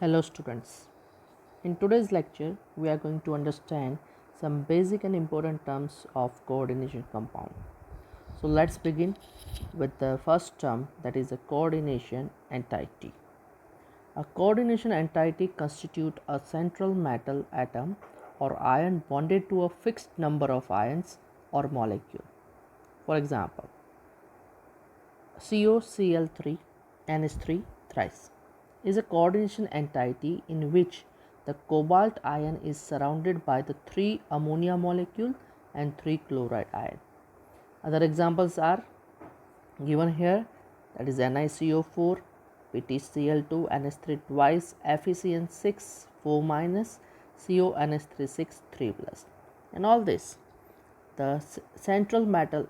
Hello students. In today's lecture, we are going to understand some basic and important terms of coordination compound. So let's begin with the first term, that is a coordination entity. A coordination entity constitutes a central metal atom or ion bonded to a fixed number of ions or molecule. For example, COCl3 NH3 thrice is a coordination entity in which the cobalt ion is surrounded by the 3 ammonia molecule and 3 chloride ion. Other examples are given here, that is NiCO4, PtCl2, NH3 twice, FeCN6 4 minus, CONH3 6 3 plus. And all this, the central metal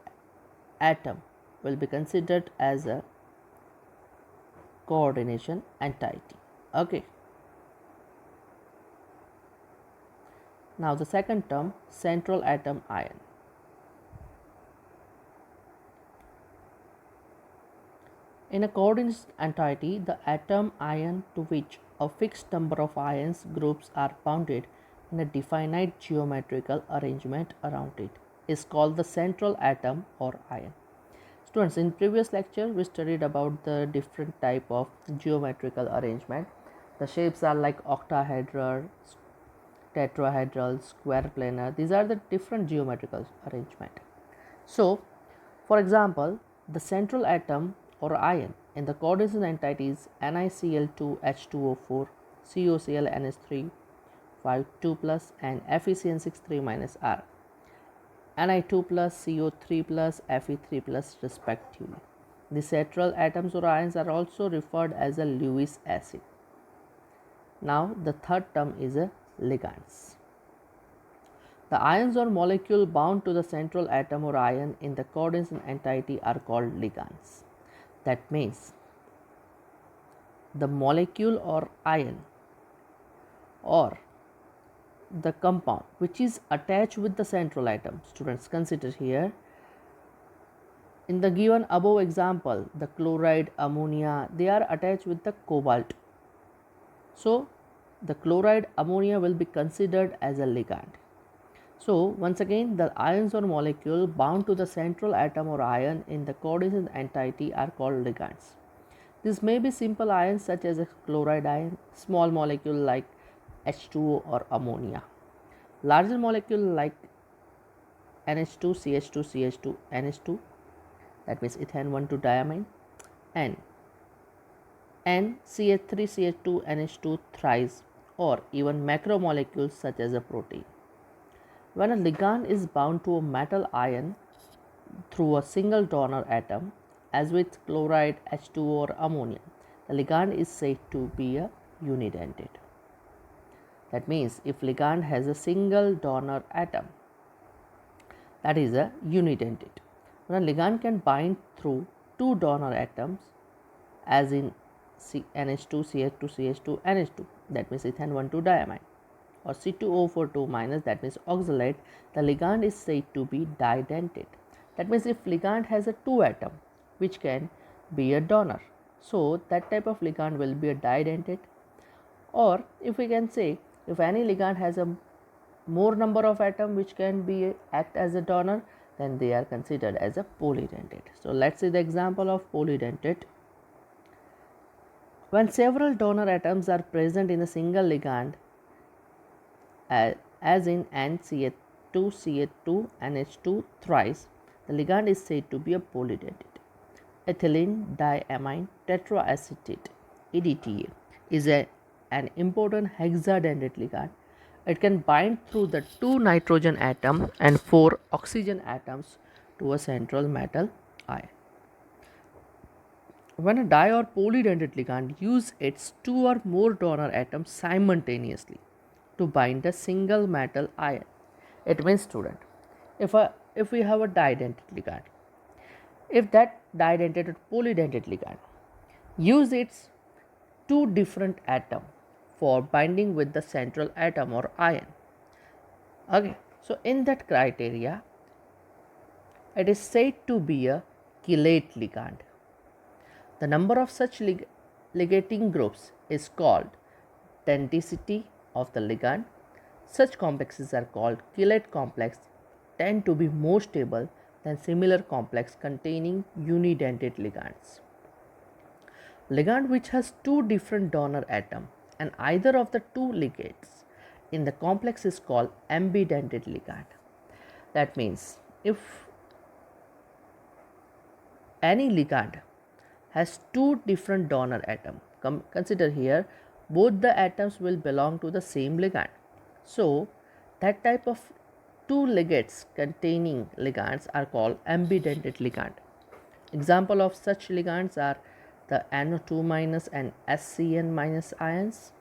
atom will be considered as a coordination entity. Okay. Now the second term, central atom ion. In a coordination entity, the atom ion to which a fixed number of ions groups are bounded in a definite geometrical arrangement around it is called the central atom or ion. Students, in previous lecture we studied about the different type of geometrical arrangement. The shapes are like octahedral, tetrahedral, square planar. These are the different geometrical arrangement. So, for example, the central atom or ion in the coordination entities NiCl2 H2O4, COCl NH3 5 2 plus and FeCN6 3 minus are Ni2 plus, CO3 plus, Fe3 plus respectively. The central atoms or ions are also referred as a Lewis acid. Now the third term is a ligands. The ions or molecule bound to the central atom or ion in the coordination entity are called ligands. That means the molecule or ion or the compound which is attached with the central atom. Students, consider here in the given above example, the chloride, ammonia, they are attached with the cobalt. So the chloride ammonia will be considered as a ligand. So once again, the ions or molecule bound to the central atom or ion in the coordination entity are called ligands. These may be simple ions such as a chloride ion, small molecule like H2O or ammonia, larger molecule like NH2, CH2, CH2, NH2, that means ethane 1,2 diamine, and CH3, CH2, NH2 thrice, or even macromolecules such as a protein. When a ligand is bound to a metal ion through a single donor atom, as with chloride, H2O or ammonia, the ligand is said to be a unidentate. That means if ligand has a single donor atom, that is a unidentate. When a ligand can bind through two donor atoms, as in NH2, CH2, CH2, NH2, that means ethane 1,2 diamine, or C2O4 2 minus, that means oxalate, the ligand is said to be didentate. That means if ligand has a two atom which can be a donor, so that type of ligand will be a didentate. Or if we can say, if any ligand has a more number of atom which can be act as a donor, then they are considered as a polydentate. So let's see the example of polydentate. When several donor atoms are present in a single ligand, as in NCH2, CH2, NH2 thrice, the ligand is said to be a polydentate. Ethylene diamine tetraacetate EDTA is an important hexadentate ligand. It can bind through the 2 nitrogen atom and 4 oxygen atoms to a central metal ion. When a di or polydentate ligand use its 2 or more donor atoms simultaneously to bind a single metal ion, it means, student, if we have a didentate ligand, if that didentate or polydentate ligand use its two different atoms for binding with the central atom or ion, okay, so in that criteria it is said to be a chelate ligand. The number of such ligating groups is called authenticity of the ligand. Such complexes are called chelate complex, tend to be more stable than similar complex containing unidentate ligands. Ligand which has two different donor atoms and either of the two ligands in the complex is called ambidentate ligand. That means if any ligand has two different donor atoms, consider here both the atoms will belong to the same ligand. So that type of two ligands containing ligands are called ambidentate ligand. Example of such ligands are the NO2 minus and SCN minus ions.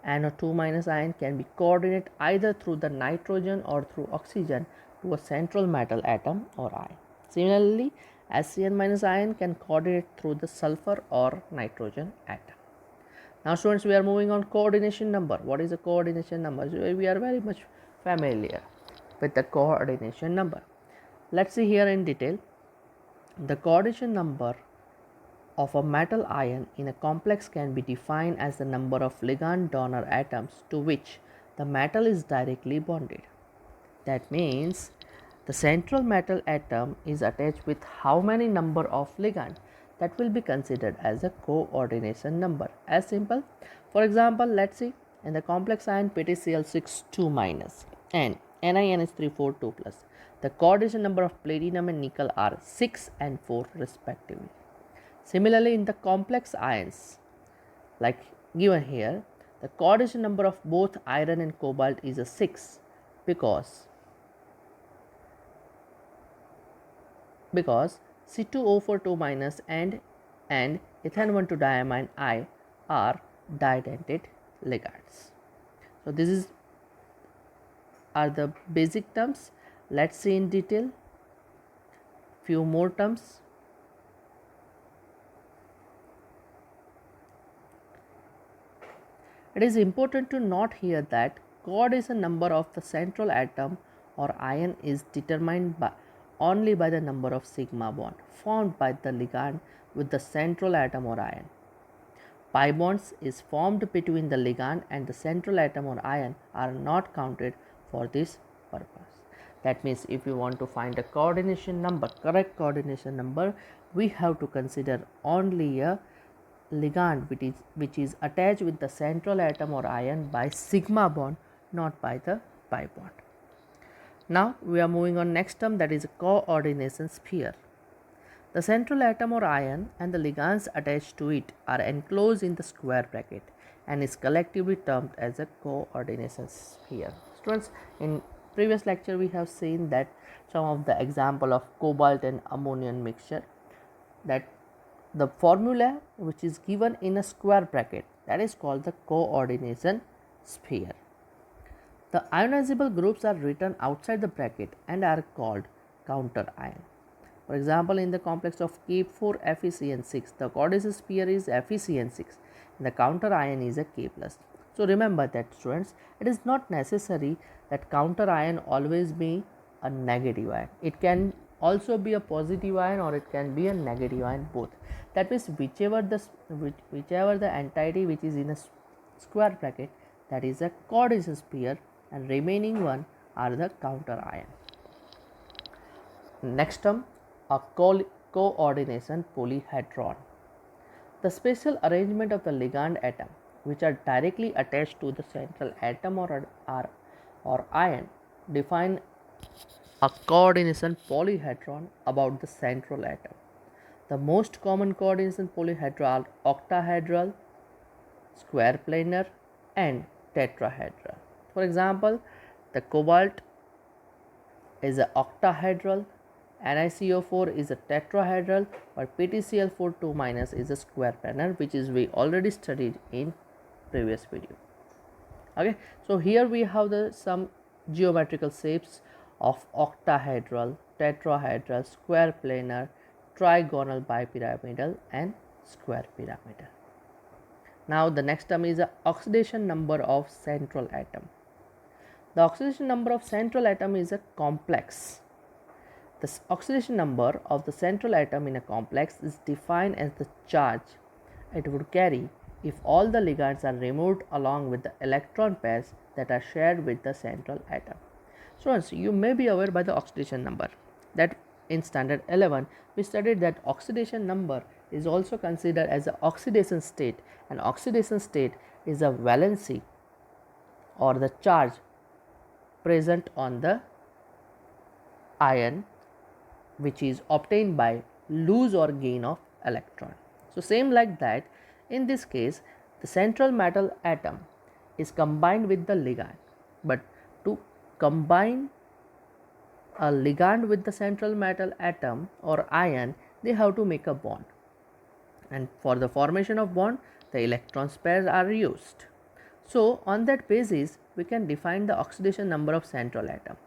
NO2 minus ion can be coordinated either through the nitrogen or through oxygen to a central metal atom or ion. Similarly, SCN minus ion can coordinate through the sulfur or nitrogen atom. Now students, we are moving on coordination number. What is a coordination number? So we are very much familiar with the coordination number. Let's see here in detail. The coordination number of a metal ion in a complex can be defined as the number of ligand donor atoms to which the metal is directly bonded. That means the central metal atom is attached with how many number of ligand, that will be considered as a coordination number. As simple, for example, let's see in the complex ion PtCl6 2 minus and NiNH3 4 2 plus, the coordination number of platinum and nickel are 6 and 4 respectively. Similarly, in the complex ions like given here, the coordination number of both iron and cobalt is a 6 because C2O4 2 minus and ethane 2 diamine I are didentate ligands. So this are the basic terms. Let's see in detail few more terms. It is important to note here that coordination number of the central atom or ion is determined only by the number of sigma bond formed by the ligand with the central atom or ion. Pi bonds is formed between the ligand and the central atom or ion are not counted for this purpose. That means if you want to find a coordination number, correct coordination number, we have to consider only a ligand which is attached with the central atom or ion by sigma bond, not by the pi bond. Now we are moving on next term, that is a coordination sphere. The central atom or ion and the ligands attached to it are enclosed in the square bracket and is collectively termed as a coordination sphere. Students, in previous lecture we have seen that some of the example of cobalt and ammonium mixture, that the formula which is given in a square bracket, that is called the coordination sphere. The ionizable groups are written outside the bracket and are called counter ion. For example, in the complex of K4 FeCN6, the coordination sphere is FeCN6 and the counter ion is a K+. So remember that students, it is not necessary that counter ion always be a negative ion. It can also be a positive ion or it can be a negative ion, both. That means whichever the entity which is in a square bracket, that is a coordination sphere, and remaining one are the counter ion. Next term, a coordination polyhedron. The special arrangement of the ligand atom which are directly attached to the central atom or ion define a coordination polyhedron about the central atom. The most common coordination polyhedra are octahedral, square planar and tetrahedral. For example, the cobalt is a octahedral, NiCO4 is a tetrahedral, but PtCl4 2 minus is a square planar, which is we already studied in previous video. Okay, so here we have some geometrical shapes of octahedral, tetrahedral, square planar, trigonal, bipyramidal and square pyramidal. Now the next term is the oxidation number of central atom. The oxidation number of central atom is a complex. The oxidation number of the central atom in a complex is defined as the charge it would carry if all the ligands are removed along with the electron pairs that are shared with the central atom. Students, you may be aware by the oxidation number that in standard 11 we studied that oxidation number is also considered as the oxidation state, and oxidation state is a valency or the charge present on the ion which is obtained by lose or gain of electron. So, same like that, in this case the central metal atom is combined with the ligand, but to combine a ligand with the central metal atom or ion, they have to make a bond, and for the formation of bond the electron pairs are used. So, on that basis we can define the oxidation number of central atom.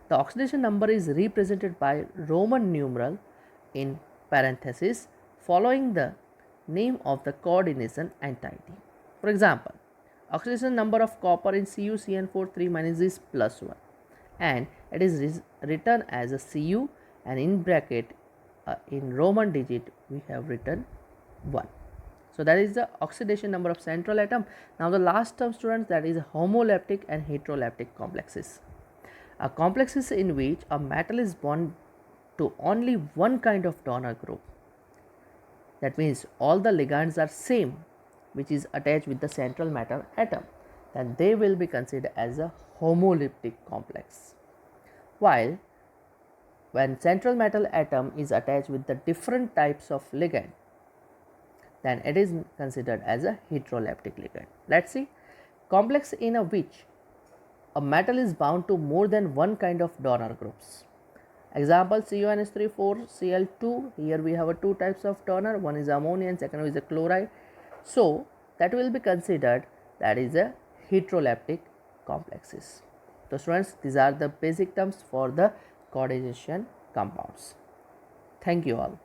The oxidation number is represented by Roman numeral in parenthesis following the name of the coordination entity. For example, oxidation number of copper in CuCN4 3- is +1, and it is written as a Cu, and in bracket in Roman digit we have written 1. So, that is the oxidation number of central atom. Now, the last term, students, that is homoleptic and heteroleptic complexes. A complexes in which a metal is bound to only one kind of donor group. That means all the ligands are same, which is attached with the central metal atom, then they will be considered as a homoleptic complex. While when central metal atom is attached with the different types of ligand, then it is considered as a heteroleptic ligand. Let's see, complex in a which a metal is bound to more than one kind of donor groups. Example, CuNH3,4Cl2, here we have two types of donor, one is ammonia and second one is a chloride. So, that will be considered that is a heteroleptic complexes. So, students, these are the basic terms for the coordination compounds. Thank you all.